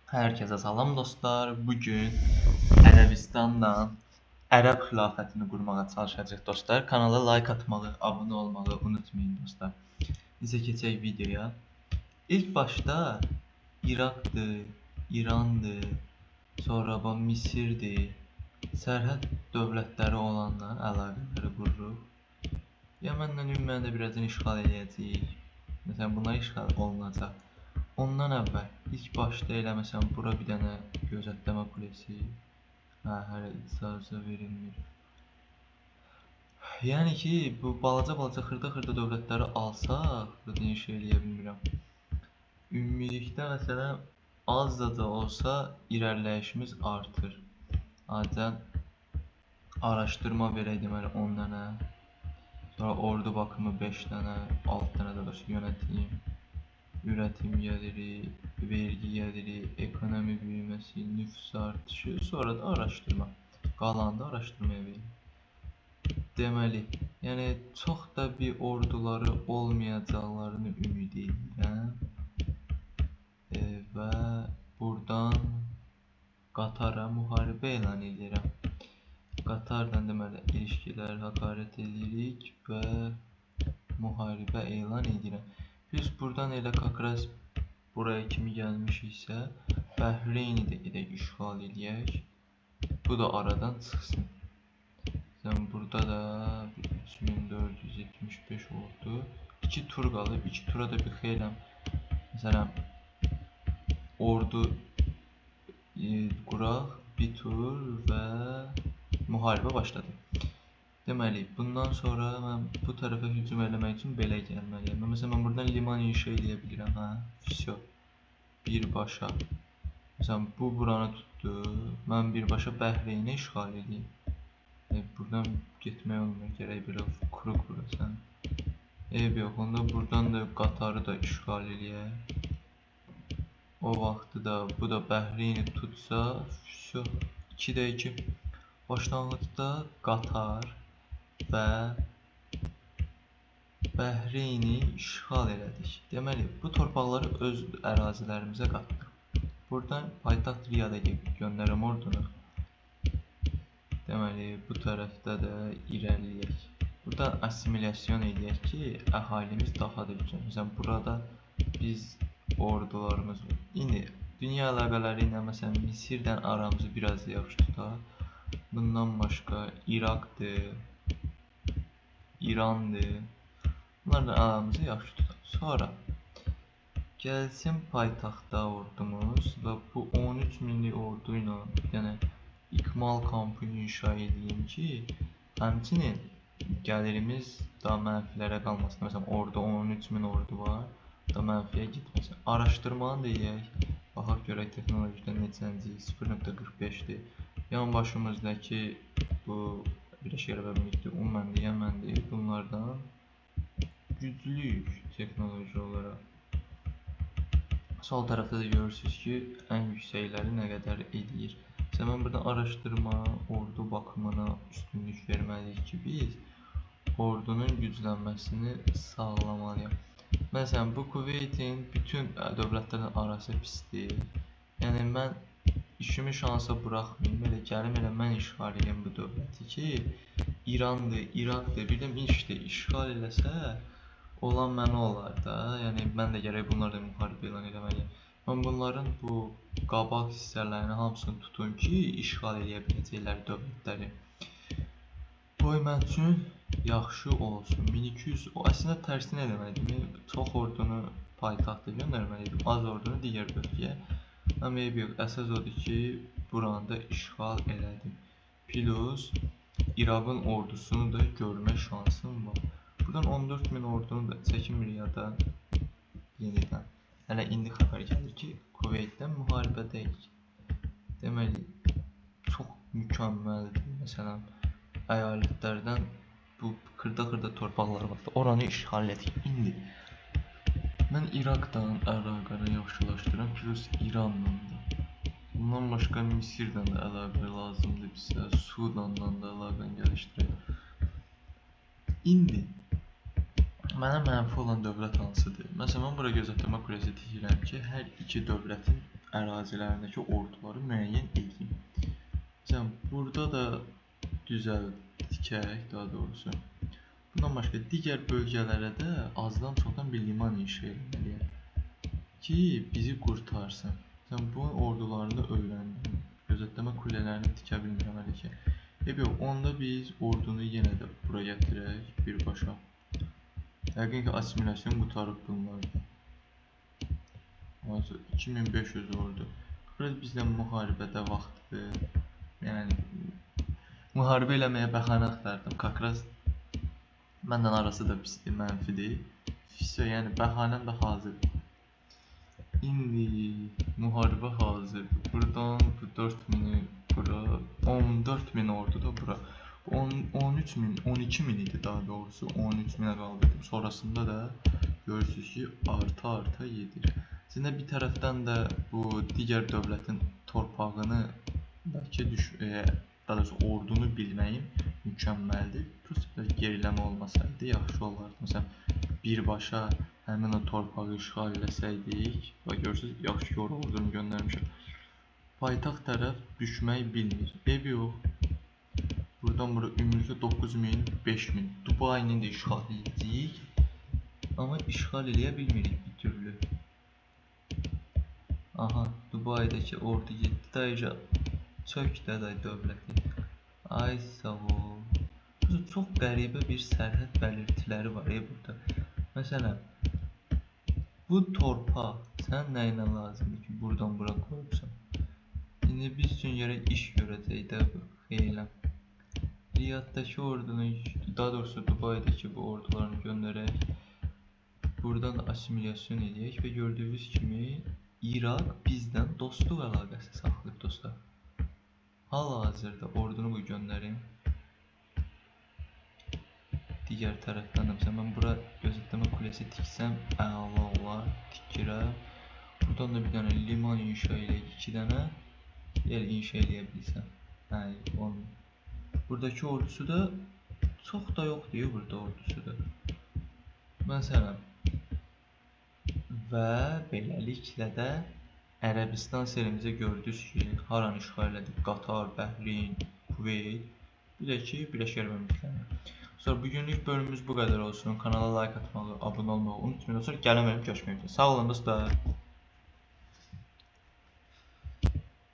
Herkese salam dostlar. Bugün Ərəbistandan ərəb xilafətini qurmağa çalışacağıq dostlar. Kanala like atmağı, abunə olmağı unutmayın dostlar. Bizə keçək videoya. İlk başda İraqdır, İrandır, sonra Misirdir. Sərhəd dövlətləri olanla əlaqələri qururuq. Yəmənlə Ümməni də birazdan işğal edəcəyik. Məsələn, bunlar işğal olunacaq. Ondan əvvəl ilk başda elə məsələn bura bir dənə gözləmə kulesi. Hələ icazə verilmir. Yəni ki, bu balaca xırda dövlətləri alsaq, burada heç şey eləyə bilmirəm. Ümumilikdə məsələn az da olsa irəliləyişimiz artır. Adətən araşdırma verək deməli 10 dənə. Sonra ordu bakımı 5 dənə, 6 dənə də olsa yönetim. Üretim geliri, vergi geliri, ekonomi büyümesi, nüfus artışı, sonra da araştırma. Qalanı da araştırmaya verir. Deməli, yəni çox da bir orduları olmayacaqlarını ümid edirəm. Və buradan Qatara müharibə elan edirəm. Qatardan deməli ilişkilər hakaret edirik və müharibə elan edirəm. Biz buradan elə kakras buraya kimi gəlmişiksə, Bəhreyni də gedək işğal eləyək. Bu da aradan çıxsın. Sən burada da 3475 oldu. 2 tur qalıb. 2 tura da bir xeyli məsələn ordu quraq, bir tur və müharibə başladı. Deməli, bundan sonra mən bu tərəfə hücum eləmək üçün belə gəlməliyəm. Məsələn, mən buradan liman inşa edə bilirəm, hə? Всё. Birbaşa. Məsələn, bu buranı tutdu. Mən birbaşa Bəhreyni işğal edeyim. Buradan getmək olmur, gərək belə kuru qurasan. Yox, onda buradan da Qatarı da işğal eləyək. O vaxtı da bu da Bəhreyni tutsa, всё. 2-də 2. Başlanğıcda Qatar və Bəhreyni işğal elədik. Deməli, bu torpaqları öz ərazilərimizə qatdıq. Buradan paytaxt Riyada göndərim ordunu. Deməli, bu tərəfdə də irəliləyək. Burada assimilyasiyon edək ki, əhalimiz daha da güclənsin. Məsələn, burada biz ordularımız var. İndi dünya əlaqələri ilə məsələn Misirdən aramızı biraz yaxşı tutaq. Bundan başqa İraqdır, İrandır. Bunlarla aramızı yaxşı tutaq. Sonra gəlsin paytaxtda ordumuz və bu 13 minlik ordu ilə yəni ikmal kampını inşa edeyim ki, həmçinin gəlirimiz daha mənfilərə qalmasın. Məsələn, orada 13 min ordu var, da mənfiyə getməsin. Araşdırmanı deyək, baxaq görək texnologiyada neçənciyik, 0.45-dir. Yan başımızdakı bu Birləşik Ərəb Əmirlikləri, Ummandır, Yəməndir. Bunlardan güclüyük texnoloji olaraq. Sol tərəfdə də görürsünüz ki, ən yüksəkləri nə qədər edir. Məsələn, mən buradan araşdırma, ordu baxımına üstünlük verməliyik ki, biz ordunun güclənməsini sağlamalıyıq. Məsələn, bu Kuveytin bütün dövlətlərin arası pisdir. Yəni, mən işimi şansa buraxmayayım, elə gəlim, elə mən işğal edeyim bu dövləti ki, İrandır, İraqdır, bir də Minskdə işğal eləsə, olan mənə olar da, yəni mən də gərək bunlarla müharibə elan eləməliyim. Mən bunların bu qabaq hissələrini hamısını tutum ki, işğal eləyə biləcəklər dövlətləri. Qoy mən üçün yaxşı olsun. 1200, o əslində tərsini eləməliydim. Çox ordunu paytaxta göndərməliydim, az ordunu digər bölgəyə. Amma yox, əsas odur ki, buranı da işğal elədim. Plus, İraqın ordusunu da görmə şansım var. Buradan 14 min ordunu da çəkinmir ya da yenidən. Hələ indi xəbər gəlir ki, Kuveytdən müharibədəyik. Deməli, çox mükəmməldir. Məsələn, əyalətlərdən bu xırda torpaqlar var. Oranı işğal etdik. İndi mən İraqdan əlaqəni yaxşılaşdıram, plus İranla da. Bundan başqa Misirdən də əlaqə lazımdır bizə, Sudandan da əlaqəni gəlişdirək. İndi mənə mənfi olan dövlət hansıdır? Məsələn, mən bura gözləmə kulesi tikirəm ki, hər iki dövlətin ərazilərindəki orduları müəyyən edeyim. Məsələn, burada da düzəldikək, daha doğrusu. Bundan başqa digər bölgələrə də azdan çoxdan bir liman inşa etməliyəm ki, bizi qurtarsın. Məsələn, bunun ordularını da öyrəndim. Gözləmə kulələrini tikə bilmirəm hələ ki. Yox, onda biz ordunu yenə də bura gətirək birbaşa. Yəqin ki, assimilyasiyon qutarıb bunlarda. 2500 ordu. Biraz bizdən müharibədə vaxtdır. Yəni, müharibə eləməyə bəhanə axtardım. Kakraz məndən arası da pisdir, mənfidir. Yəni, bəhanəm də hazırdır. İndi müharibə hazırdır. Buradan bu 4000'i bura, 14000 ordu da bura. 13.000, 12.000 idi daha doğrusu. 13.000'e qaldırdım. Sonrasında da görürsünüz ki, arta gedir. Sizin bir tərəfdən də bu digər dövlətin torpağını daha doğrusu ordunu bilməyim mükəmməldir. Prosta geriləmə olmasaydı yaxşı olardı. Məsələn, birbaşa həmin o torpağı işğal eləsəydik, və görürsünüz, yaxşı ki, ordunu göndərmişəm. Paytaxt tərəf düşmək bilmir. Yox. Buradan bura ümumi 9000, 5000. Dubayını da işğal edəcəyik. Amma işğal eləyə bilmirik bir türlü. Aha, Dubaydakı ordu getdi dayıca. Çökdə day dövləti. Ay sağ ol. Çox qəribə bir sərhəd belirtiləri var burada. Məsələn, bu torpaq sən nə ilə lazımdır ki, buradan bura qoyubsan? İndi biz üçün gərək iş görəcək də bu xeyləm. Riyaddakı ordunu, daha doğrusu Dubaydakı bu ordularını göndərək. Buradan assimilyasyon edək və gördüyünüz kimi İraq bizdən dostluq əlaqəsi saxlayıb dostlar. Hal-hazırda ordunu bu göndərim. Digər tərəfdən də məsələn, mən bura gözləmə kulesi tiksəm, əla olar, tikirəm. Buradan da bir dənə liman inşa eləyək, 2 dənə yer inşa eləyə bilsəm. Buradakı ordusu da çox da yoxdur, burada ordusu da. Məsələn, və beləliklə də Ərəbistan serimizə gördünüz ki, haranı işğal elədik? Qatar, Bəhreyn, Kuveyt, bir də ki, Birləşmiş Ərəb Əmirlikləri. Sonra bugünlük bölümümüz bu qədər olsun. Kanala like atmağı, abunə olmağı unutmayın. Sonra gələn bölüm görüşmək üzrə. Sağ olun dostlar.